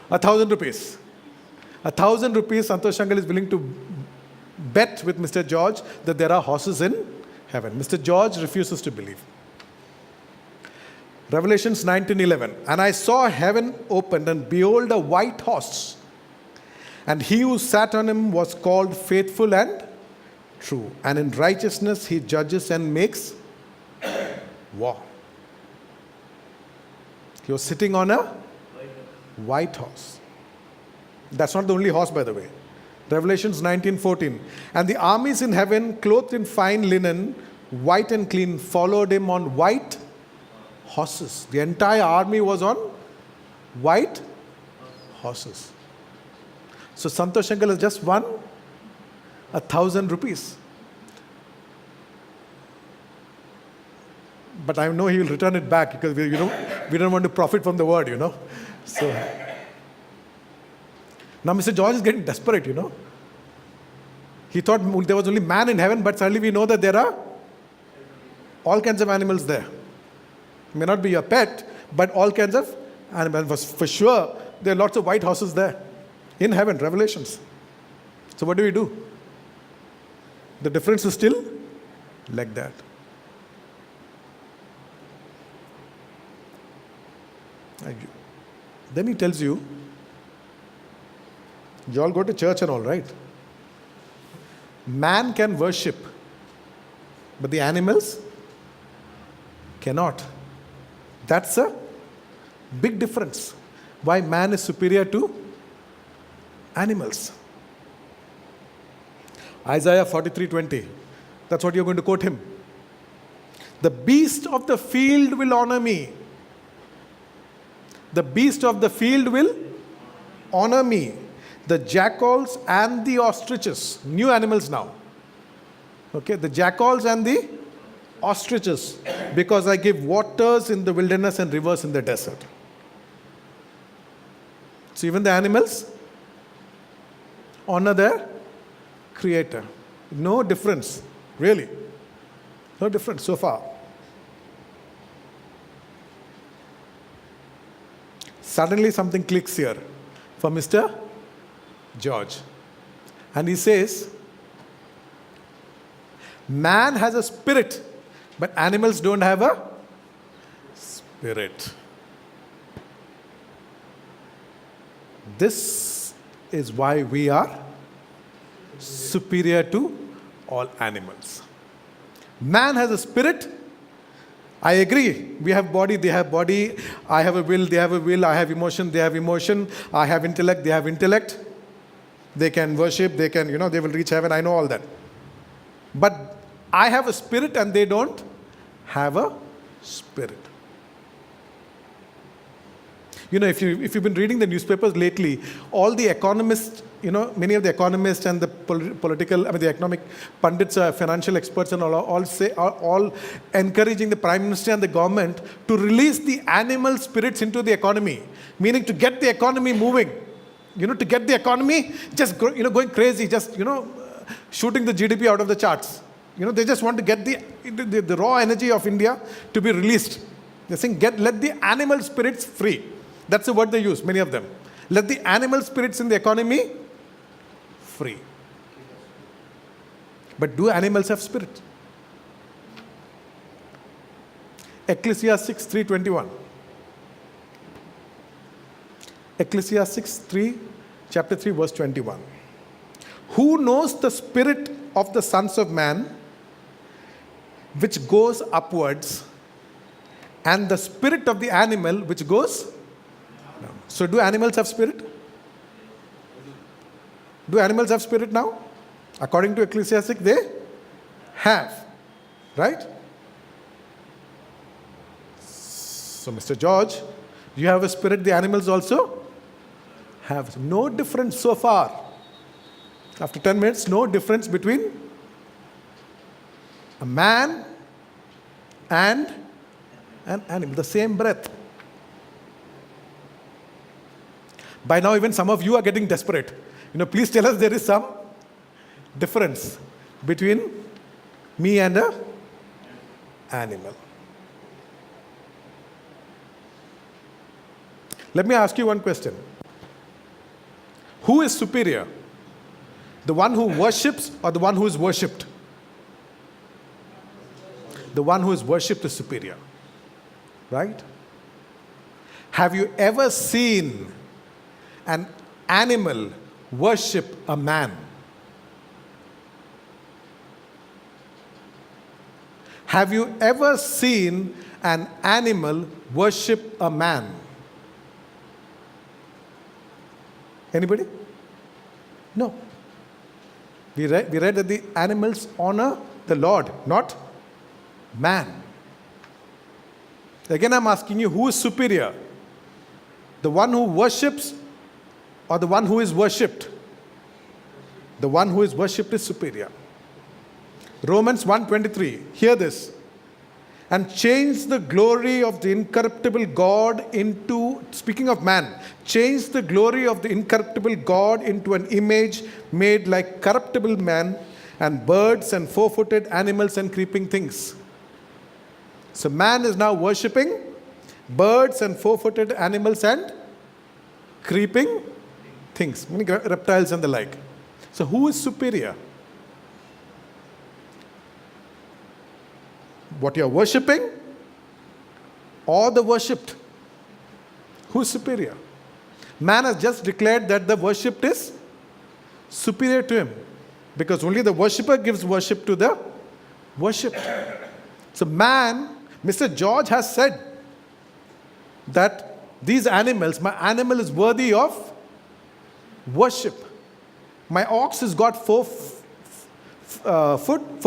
1,000 rupees. 1,000 rupees Santosh Uncle is willing to bet with Mr. George that there are horses in heaven. Mr. George refuses to believe. Revelations 19:11. And I saw heaven opened, and behold, a white horse. And he who sat on him was called Faithful and True. And in righteousness he judges and makes war. He was sitting on a white horse. That's not the only horse, by the way. Revelations 19:14. And the armies in heaven, clothed in fine linen, white and clean, followed him on white horses. The entire army was on white horses. So Santosh Uncle has just won 1,000 rupees. But I know he will return it back because we don't want to profit from the word, So now Mr. George is getting desperate, He thought there was only man in heaven, but suddenly we know that there are all kinds of animals there. It may not be your pet, but all kinds of animals. For sure, there are lots of white horses there in heaven, Revelations. So what do? The difference is still like that. Then he tells you, you all go to church and all, right? Man can worship, but the animals cannot. That's a big difference. Why man is superior to animals. Isaiah 43:20. That's what you're going to quote him. The beast of the field will honor me. The beast of the field will honor me. The jackals and the ostriches. New animals now. Okay, the jackals and the ostriches. Because I give waters in the wilderness and rivers in the desert. So even the animals honor their creator. No difference, really. No difference so far. Suddenly something clicks here for Mr. George. And he says, man has a spirit, but animals don't have a spirit. This is why we are superior to all animals. Man has a spirit. I agree. We have body, they have body. I have a will, they have a will. I have emotion, they have emotion. I have intellect, they have intellect. They can worship, they can, they will reach heaven. I know all that. But I have a spirit and they don't have a spirit. If you've been reading the newspapers lately, all the economists, many of the economists and the the economic pundits, financial experts and all encouraging the Prime Minister and the government to release the animal spirits into the economy, meaning to get the economy moving. To get the economy just going crazy, just shooting the GDP out of the charts. They just want to get the raw energy of India to be released. They're saying let the animal spirits free. That's the word they use, many of them. Let the animal spirits in the economy free. But do animals have spirit? Ecclesiastes 3:21. Ecclesiastes chapter 3, verse 21. Who knows the spirit of the sons of man, which goes upwards, and the spirit of the animal, which goes down? So do animals have spirit? Do animals have spirit now? According to Ecclesiastes, they have. Right? So Mr. George, you have a spirit, the animals also have. No difference so far. After 10 minutes, no difference between a man and an animal. The same breath. By now, even some of you are getting desperate. Please tell us there is some difference between me and an animal. Let me ask you one question. Who is superior? The one who worships or the one who is worshipped? The one who is worshipped is superior. Right? Have you ever seen an animal worship a man? Have you ever seen an animal worship a man? Anybody? No. We read that the animals honor the Lord, not man. Again, I'm asking you, who is superior? The one who worships or the one who is worshipped? The one who is worshipped is superior. Romans 1:23, hear this. And change the glory of the incorruptible God into, speaking of man, change the glory of the incorruptible God into an image made like corruptible man and birds and four-footed animals and creeping things. So man is now worshipping birds and four-footed animals and creeping things, meaning reptiles and the like. So who is superior? What you are worshipping or the worshipped? Who is superior? Man has just declared that the worshipped is superior to him because only the worshipper gives worship to the worshipped. So man, Mr. George has said that these animals, my animal is worthy of worship. My ox has got four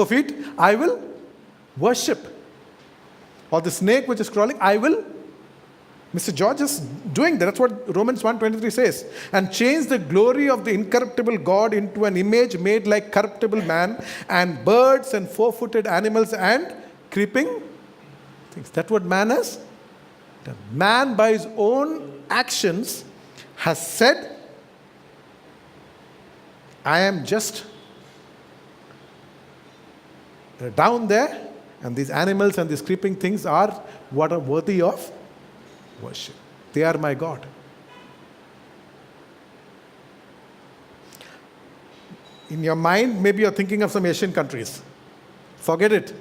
feet, I will worship. Or the snake which is crawling, I will. Mr. George is doing that. That's what Romans 1:23 says. And change the glory of the incorruptible God into an image made like corruptible man and birds and four-footed animals and creeping things. That's what man has done. Man by his own actions has said, I am just down there, and these animals and these creeping things are what are worthy of worship. They are my God. In your mind, maybe you're thinking of some Asian countries. Forget it.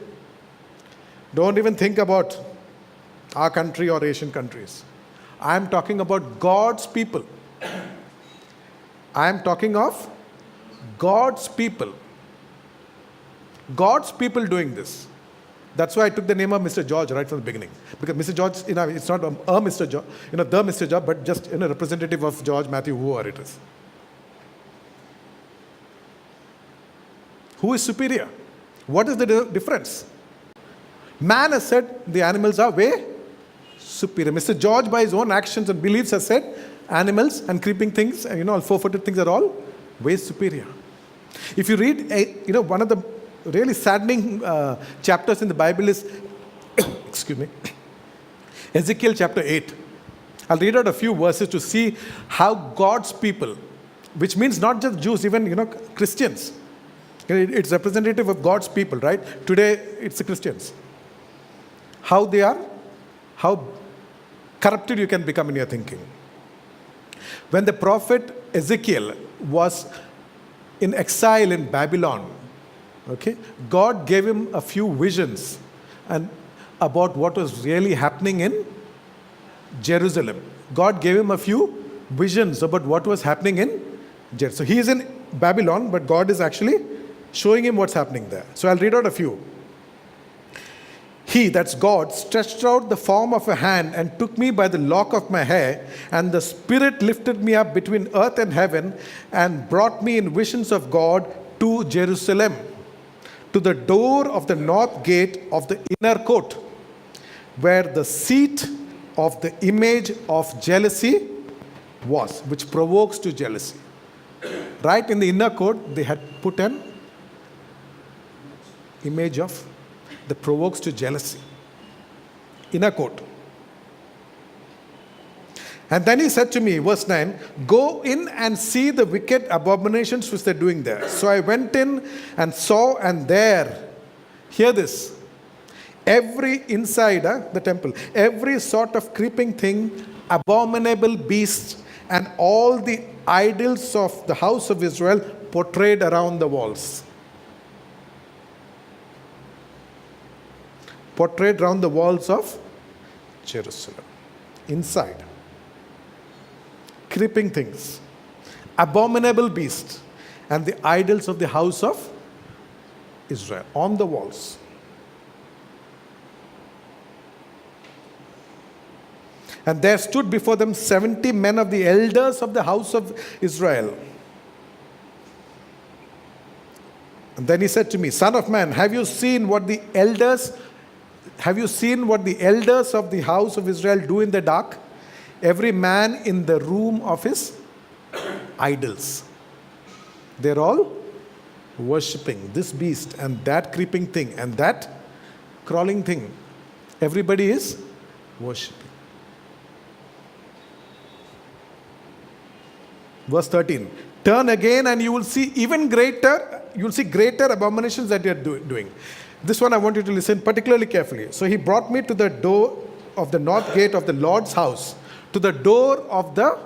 Don't even think about our country or Asian countries. I am talking about God's people. I am talking of God's people. God's people doing this. That's why I took the name of Mr. George right from the beginning. Because Mr. George, it's not a Mr. George, the Mr. George, but just representative of George, Matthew, whoever it is. Who is superior? What is the difference? Man has said the animals are way superior. Mr. George, by his own actions and beliefs, has said animals and creeping things, and four-footed things are all way superior. If you read, one of the really saddening chapters in the Bible is, excuse me, Ezekiel chapter 8. I'll read out a few verses to see how God's people, which means not just Jews, even Christians. It's representative of God's people, right? Today it's the Christians. How they are, how corrupted you can become in your thinking. When the prophet Ezekiel was in exile in Babylon, okay, God gave him a few visions and about what was really happening in Jerusalem. God gave him a few visions about what was happening in Jerusalem. So he is in Babylon, but God is actually showing him what's happening there. So I'll read out a few. He, that's God, stretched out the form of a hand and took me by the lock of my hair, and the Spirit lifted me up between earth and heaven and brought me in visions of God to Jerusalem, to the door of the north gate of the inner court, where the seat of the image of jealousy was, which provokes to jealousy. Right in the inner court, they had put an image of that provokes to jealousy. Inner court. And then he said to me, verse 9, go in and see the wicked abominations which they're doing there. So I went in and saw, and there, hear this, every inside the temple, every sort of creeping thing, abominable beast, and all the idols of the house of Israel portrayed around the walls. Portrayed around the walls of Jerusalem. Inside. Creeping things. Abominable beasts. And the idols of the house of Israel on the walls. And there stood before them 70 men of the elders of the house of Israel. And then he said to me, Son of man, have you seen what the elders of the house of Israel do in the dark? Every man in the room of his idols. They're all worshipping this beast and that creeping thing and that crawling thing. Everybody is worshipping. Verse 13. Turn again and you will see greater abominations that you are doing. This one I want you to listen particularly carefully. So he brought me to the door of the north gate of the Lord's house, to the door of the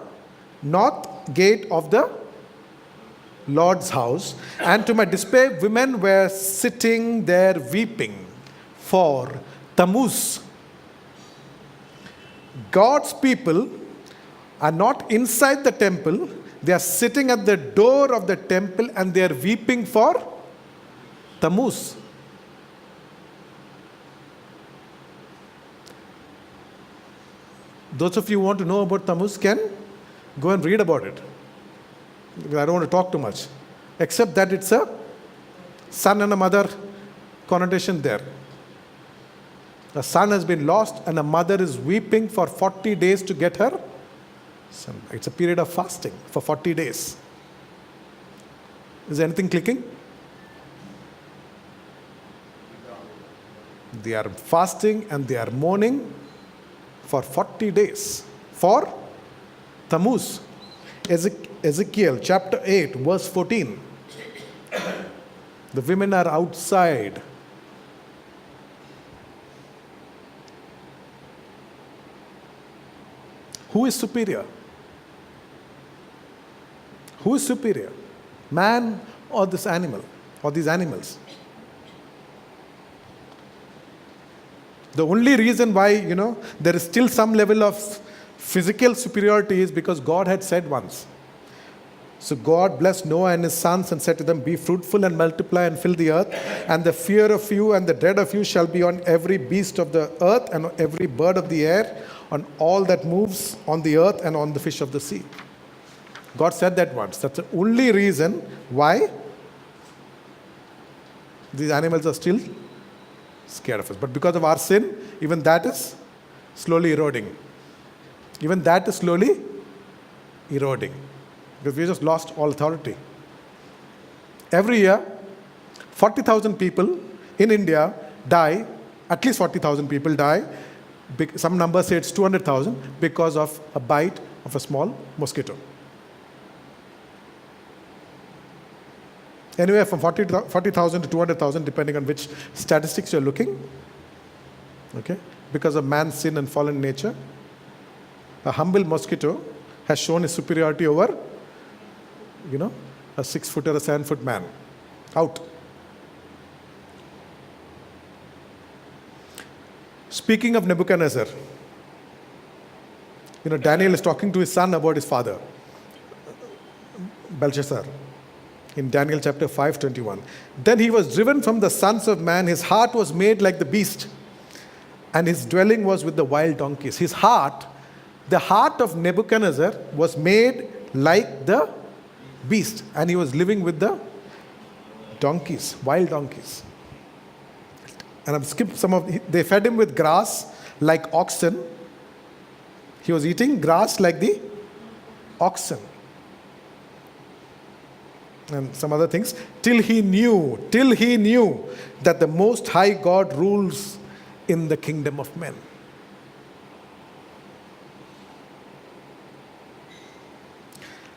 north gate of the Lord's house, and to my despair, women were sitting there weeping for Tammuz. God's people are not inside the temple, they are sitting at the door of the temple and they are weeping for Tammuz. Those of you who want to know about Tammuz can go and read about it. I don't want to talk too much. Except that it's a son and a mother connotation there. A son has been lost and a mother is weeping for 40 days to get her son. It's a period of fasting for 40 days. Is anything clicking? They are fasting and they are mourning for 40 days for Tammuz. Ezekiel chapter 8 verse 14. The women are outside. Who is superior? Who is superior? Man or this animal? Or these animals? The only reason why, there is still some level of physical superiority is because God had said once. So God blessed Noah and his sons and said to them, be fruitful and multiply and fill the earth, and the fear of you and the dread of you shall be on every beast of the earth and on every bird of the air, on all that moves on the earth and on the fish of the sea. God said that once. That's the only reason why these animals are still scared of us. But because of our sin, even that is slowly eroding. Even that is slowly eroding. Because we just lost all authority. Every year, 40,000 people in India die, at least 40,000 people die. Some numbers say it's 200,000 because of a bite of a small mosquito. Anywhere from 40,000 to 200,000, depending on which statistics you're looking. Okay? Because of man's sin and fallen nature, a humble mosquito has shown his superiority over, a 6-foot or a 7-foot man. Out. Speaking of Nebuchadnezzar, Daniel is talking to his son about his father, Belshazzar, in Daniel chapter 5:21. Then he was driven from the sons of man, his heart was made like the beast, and his dwelling was with the wild donkeys. His heart, the heart of Nebuchadnezzar, was made like the beast, and he was living with the donkeys, wild donkeys. And I've skipped they fed him with grass like oxen. He was eating grass like the oxen. And some other things. Till he knew that the Most High God rules in the kingdom of men.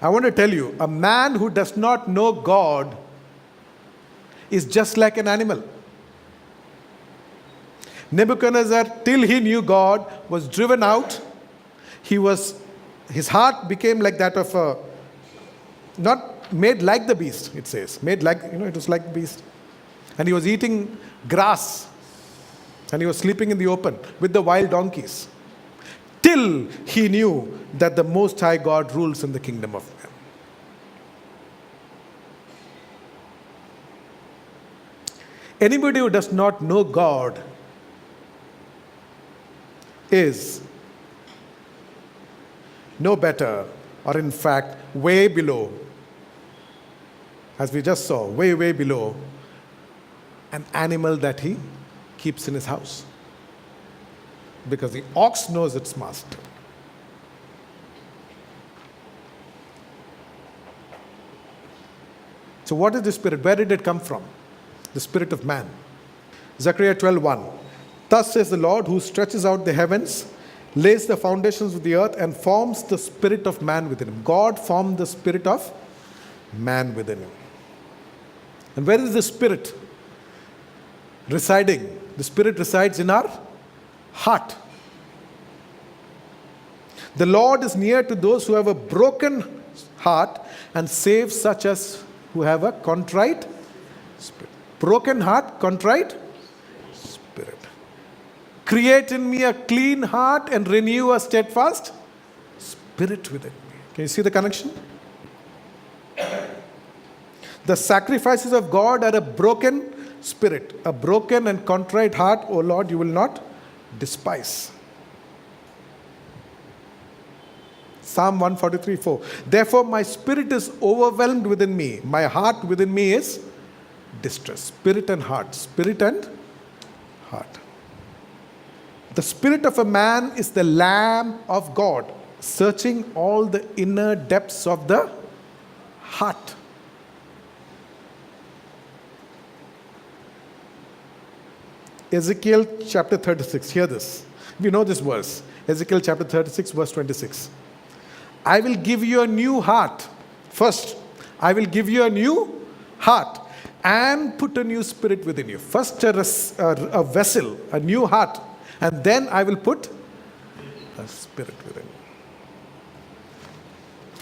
I want to tell you, a man who does not know God is just like an animal. Nebuchadnezzar, till he knew God, was driven out. He was His heart became like that of a, not made like the beast, it says. Made like, it was like the beast. And he was eating grass. And he was sleeping in the open with the wild donkeys. Till he knew that the Most High God rules in the kingdom of man. Anybody who does not know God is no better, or in fact, way below, as we just saw, way, way below an animal that he keeps in his house. Because the ox knows its master. So what is the spirit? Where did it come from? The spirit of man. Zechariah 12:1. Thus says the Lord, who stretches out the heavens, lays the foundations of the earth, and forms the spirit of man within him. God formed the spirit of man within him. And where is the spirit residing? The spirit resides in our heart. The Lord is near to those who have a broken heart and saves such as who have a contrite spirit. Broken heart, contrite spirit. Create in me a clean heart and renew a steadfast spirit within me. Can you see the connection? The sacrifices of God are a broken spirit, a broken and contrite heart, O Lord, you will not despise. Psalm 143:4. Therefore, my spirit is overwhelmed within me. My heart within me is distressed. Spirit and heart. Spirit and heart. The spirit of a man is the Lamb of God, searching all the inner depths of the heart. Ezekiel chapter 36. Hear this. We know this verse. Ezekiel chapter 36, verse 26. I will give you a new heart. First, I will give you a new heart and put a new spirit within you. First, a vessel, a new heart, and then I will put a spirit within you.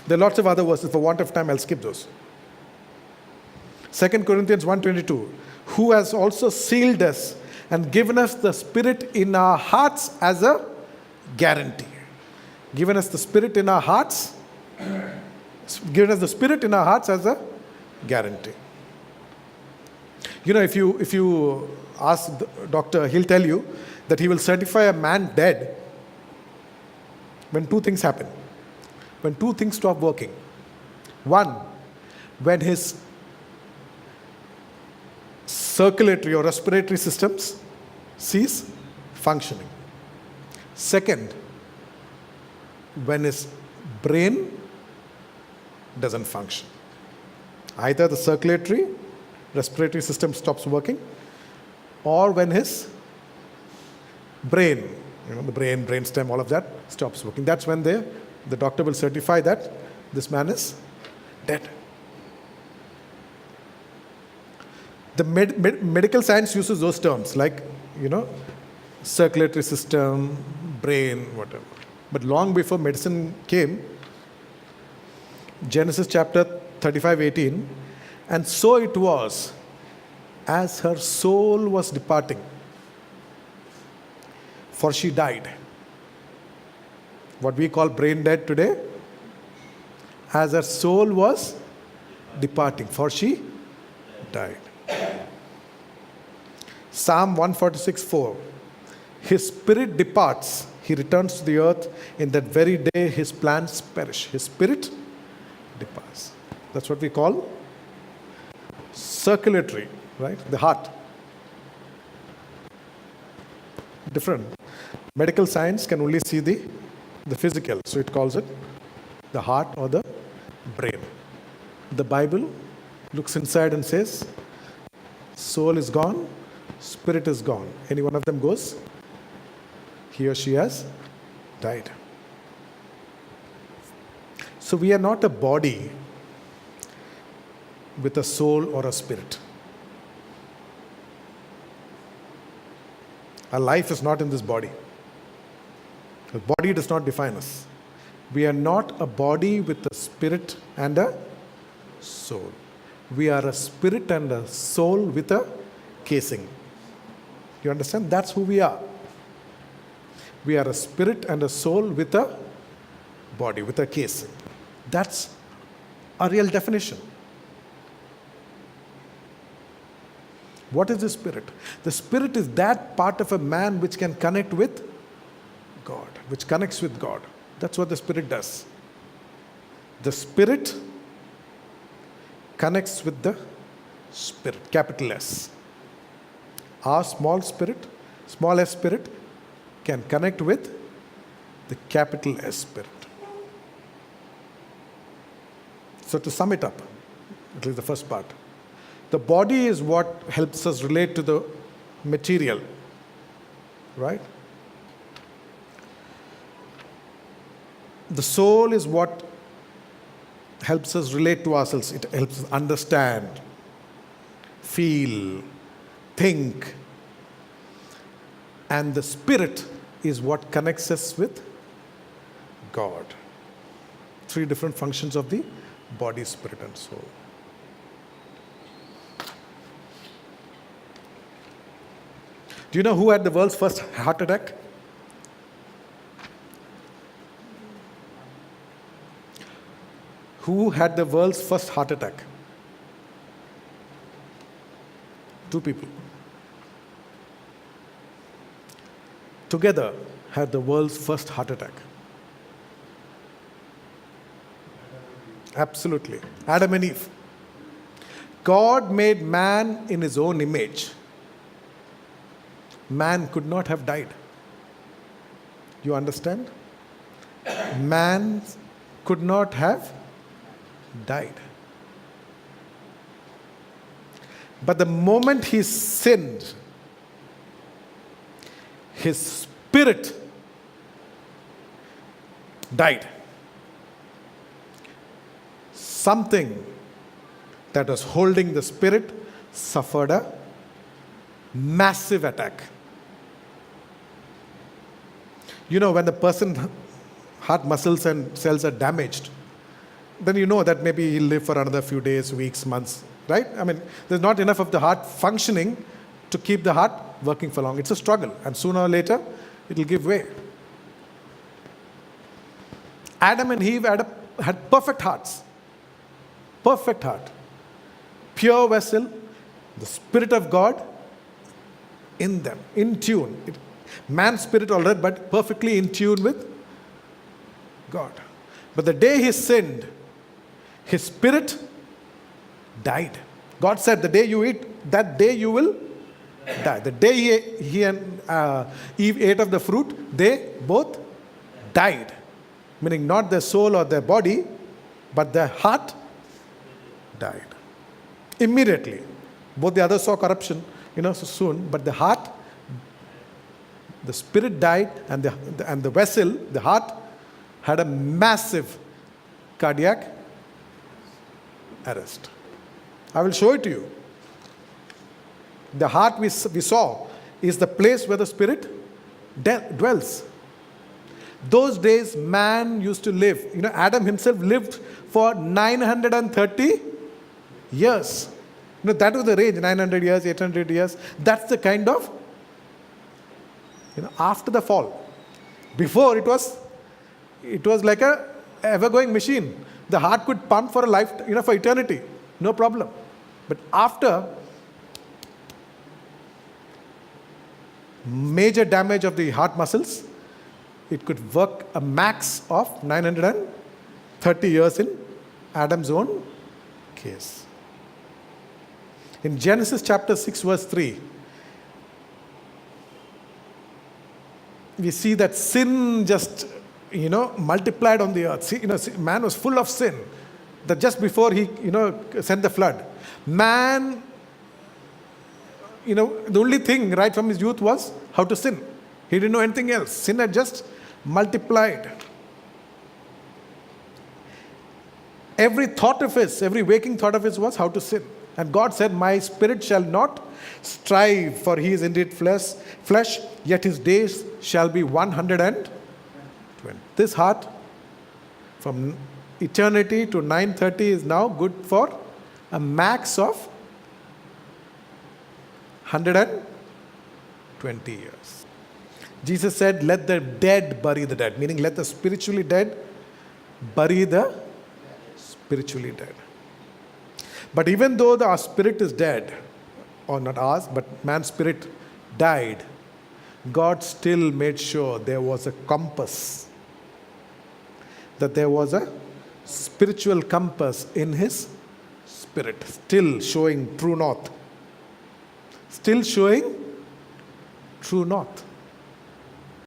There are lots of other verses. For want of time, I'll skip those. 2 Corinthians 1:22. Who has also sealed us and given us the Spirit in our hearts as a guarantee. Given us the Spirit in our hearts. Given us the Spirit in our hearts as a guarantee. If you ask the doctor, he'll tell you that he will certify a man dead when two things happen. When two things stop working. One, when his circulatory or respiratory systems cease functioning. Second, when his brain doesn't function. Either the circulatory, respiratory system stops working, or when his brain, the brain, brainstem, all of that stops working. That's when the doctor will certify that this man is dead. The medical science uses those terms like, circulatory system, brain, whatever. But long before medicine came, Genesis chapter 35:18, and so it was, as her soul was departing, for she died. What we call brain dead today, as her soul was departing, for she died. Psalm 146:4. His spirit departs, he returns to the earth. In that very day, his plans perish. His spirit departs. That's what we call circulatory, right? The heart. Different. Medical science can only see the physical, so it calls it the heart or the brain. The Bible looks inside and says, soul is gone, spirit is gone. Any one of them goes, he or she has died. So we are not a body with a soul or a spirit. Our life is not in this body. The body does not define us. We are not a body with a spirit and a soul. We are a spirit and a soul with a casing. You understand? That's who we are. We are a spirit and a soul with a body, with a casing. That's a real definition. What is the spirit? The spirit is that part of a man which can connect with God, which connects with God. That's what the spirit does. The spirit connects with the spirit, capital S. Our small spirit, small s spirit, can connect with the capital S spirit. So to sum it up, at least the first part, the body is what helps us relate to the material, right? The soul is what helps us relate to ourselves. It helps us understand, feel, think. And the spirit is what connects us with God. Three different functions of the body, spirit, and soul. Do you know who had the world's first heart attack? Who had the world's first heart attack? Two people. Together had the world's first heart attack. Absolutely. Adam and Eve. God made man in his own image. Man could not have died. You understand? Man could not have died. But the moment he sinned, his spirit died. Something that was holding the spirit suffered a massive attack. You know, when the person's heart muscles and cells are damaged, then you know that maybe he'll live for another few days, weeks, months, right? I mean, there's not enough of the heart functioning to keep the heart working for long. It's a struggle, and sooner or later, it'll give way. Adam and Eve had perfect hearts. Perfect heart. Pure vessel, the Spirit of God in them, in tune. Man's spirit already, but perfectly in tune with God. But the day he sinned, his spirit died. God said, the day you eat, that day you will die. The day he and Eve ate of the fruit, they both died. Meaning not their soul or their body, but their heart died. Immediately. Both the others saw corruption, so soon, but the heart, the spirit died, and the vessel, the heart, had a massive cardiac arrest. I will show it to you. The heart we saw is the place where the spirit dwells. Those days, man used to live. Adam himself lived for 930 years. That was the range, 900 years, 800 years. That's the kind of, after the fall. Before, it was like a ever-going machine. The heart could pump for a life, for eternity. No problem. But after major damage of the heart muscles, it could work a max of 930 years in Adam's own case. In Genesis chapter 6, verse 3, we see that sin just, multiplied on the earth. See, man was full of sin. That just before he, sent the flood, man, the only thing right from his youth was how to sin. He didn't know anything else. Sin had just multiplied. Every thought of his, every waking thought of his was how to sin. And God said, my spirit shall not strive, for he is indeed flesh, yet his days shall be 120. This heart From eternity to 930 is now good for a max of 120 years. Jesus said, let the dead bury the dead, meaning let the spiritually dead bury the spiritually dead. But even though our spirit is dead, or not ours, but man's spirit died, God still made sure there was a compass, that there was a spiritual compass in his spirit, still showing true north. Still showing true north.